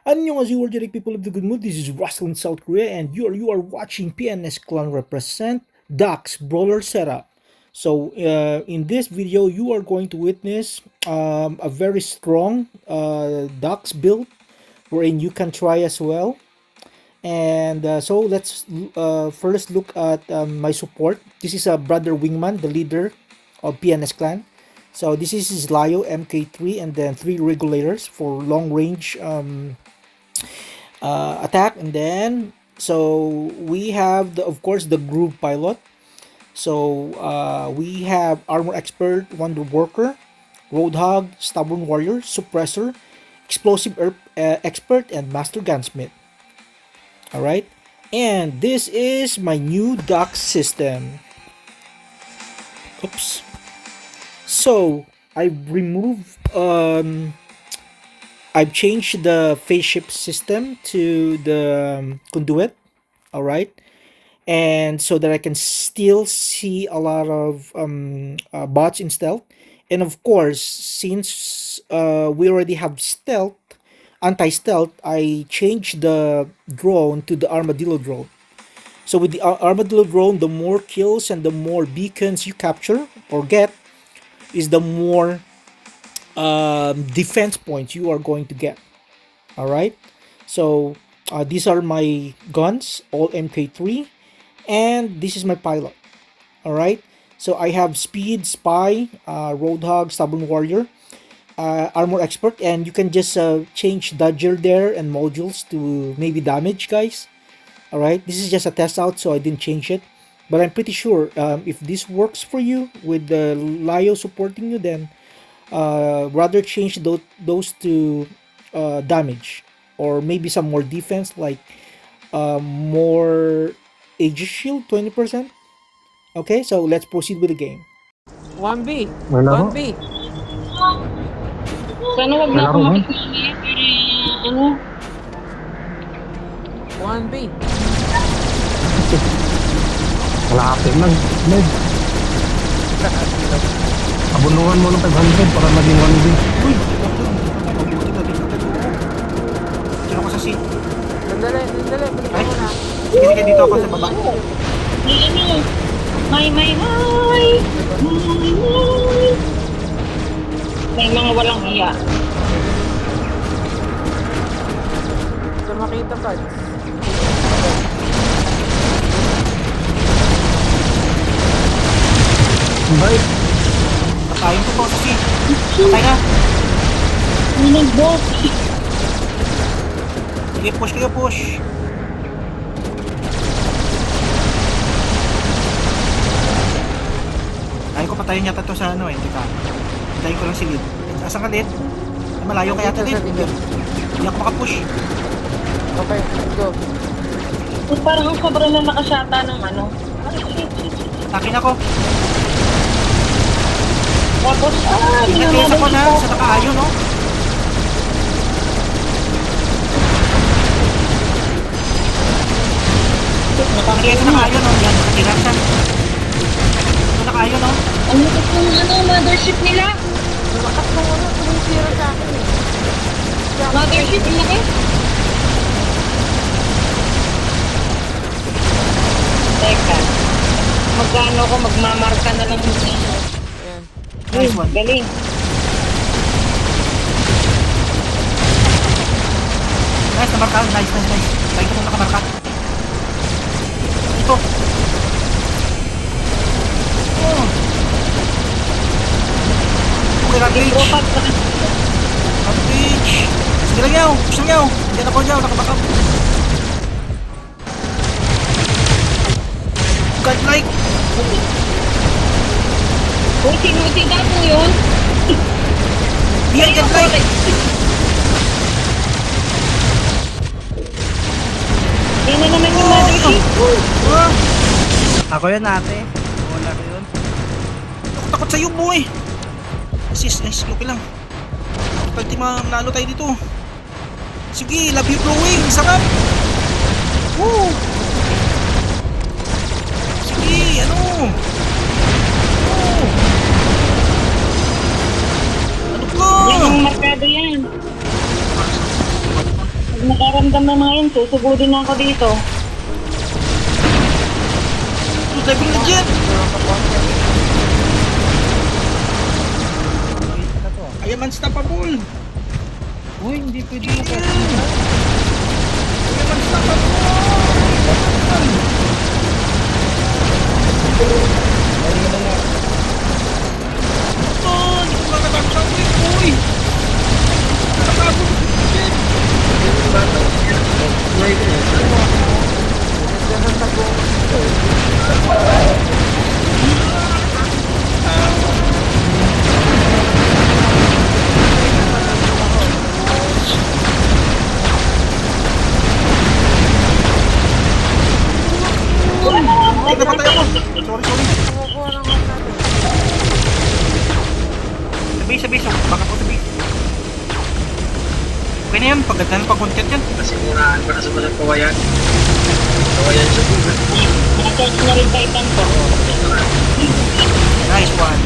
Annyeonghaseyo, energetic people of the good mood. This is Russell in South Korea, and you are watching PNS Clan represent Dax Brawler setup. So, in this video, you are going to witness a very strong Dax build, wherein you can try as well. And so let's first look at my support. This is a Brother Wingman, the leader of PNS Clan. So this is his Lio MK3 and then 3 regulators for long range attack. And then so we have of course the Groove Pilot. So we have Armor Expert, Wonder Worker, Roadhog, Stubborn Warrior, Suppressor, Explosive Expert, and Master Gunsmith. Alright, and this is my new dock system. Oops. So I've removed I've changed the phase shift system to the conduit. Alright, and so that I can still see a lot of bots in stealth. And of course, since we already have stealth, anti-stealth, I changed the drone to the armadillo drone. So with the armadillo drone, the more kills and the more beacons you capture or get, is the more defense points you are going to get. All right. So these are my guns, all MK3, and this is my pilot. All right. So I have Speed, Spy, Roadhog, Stubborn Warrior, Armor Expert, and you can just change Dodger there and modules to maybe damage, guys. All right, this is just a test out, so I didn't change it, but I'm pretty sure if this works for you with the Lio supporting you, then rather change those to damage, or maybe some more defense, like more Aegis Shield 20%. Okay, so let's proceed with the game. 1B. Malaro. 1B. Sana wag na ako Malaro mo? makikita ano. 1B. Malapit lang. Med. Abunuhan mo ng 500 para maging 1B. Uy! Mabuti ka din agad, oh. Diyan ako sa seat. Sandali. Balik ka Ay, muna. sige, dito ako sa baba. Ano? May. May mga walang hiya. Ito makita ka. Bye. Patayin ko po sa seat. Patay na. Ano nag-bot? Sige, push. Ayaw ko patayin yata to sa ano eh, hindi ka. Patayin ko lang si Lid. Asan ka, Lid? Ay, malayo kaya ito, Lid. Hindi ako makapush. Okay, let's go. Parang ang sobrang na nakasyata ng ano. Takin ako. Tapos, Ingat kayo sa kon ha, sa nakaayo, no? Ingat kayo sa nakaayo, no? Yan, nakatiran siya. Sa nakaayo, no? ano itong mothership nila? Lakas mo ano, tumisira sa akin eh. Mothership nila eh? Teka. Magkano ako magmamarka na lang yung ano. Ayan. Nice one. Galing. Nice, namarka. Nice. Tayo ko mong nakamarka. Ito. Oh. Okay, Rampage. Tropa pa. Rampage. Sige lang yaw. Push lang yaw. Hindi na ko yaw. Nakabakap. Godlike. Kung sinusida mo yun, Yan, godlike. yan na naman yung mothership. Ah, Ako yun ate. Wala ko yun. takot sa'yo, boy. Assist, nice. Okay lang. Pwede manalo tayo dito. Sige, love you, blowing. Sarap. Woo. Sige, ano? Oh. Ano ka? Yan ang markado yan. nakaramdam ng mga yun, susugudin na ako dito. Diving legit! I am unstoppable! Uy, hindi pwede mo I am unstoppable! Oh, hindi ko makatapos uy! Nakakabot! Shit! Ganun na po. Ay, napatay ako! Sorry. Kumukuha ng heart natin. Sabi, baka po sabi. Okay na yan, pagdating pa content yan. Nasimuraan ko na sa walang kawayan. Kawayan sa bulan. Nakacharge na rin Titan ko. Nice one.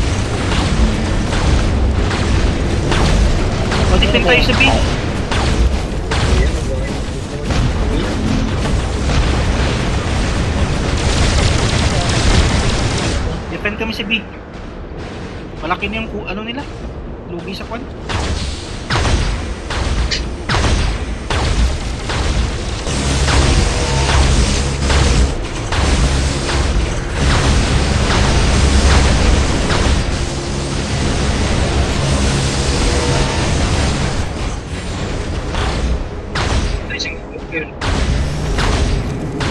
Pwede din tayo sa B. Defend kami sa B. Malaki na yung ano nila. Lugi sa kwan.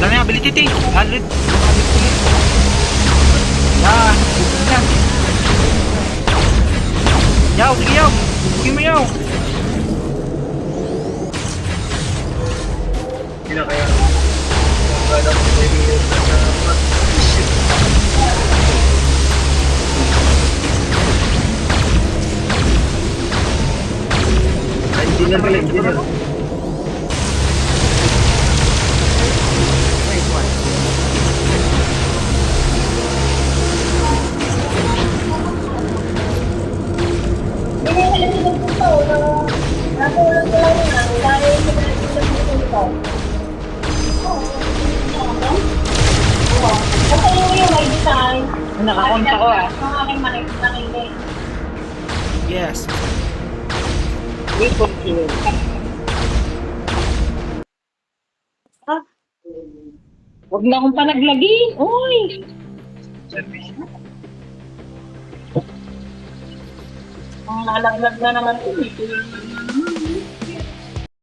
Wala na yung ability T. Alid. Yan. Yan. Yaw, sige yaw. Sige mo yaw. Hindi na kaya. Wala ko sa iyo sa mag-isip. Ay, hindi na pala, hindi na. Nakakonta ko ah. Yes. Huwag na akong panaglagi. Uy! Ang lalaglag na naman ito.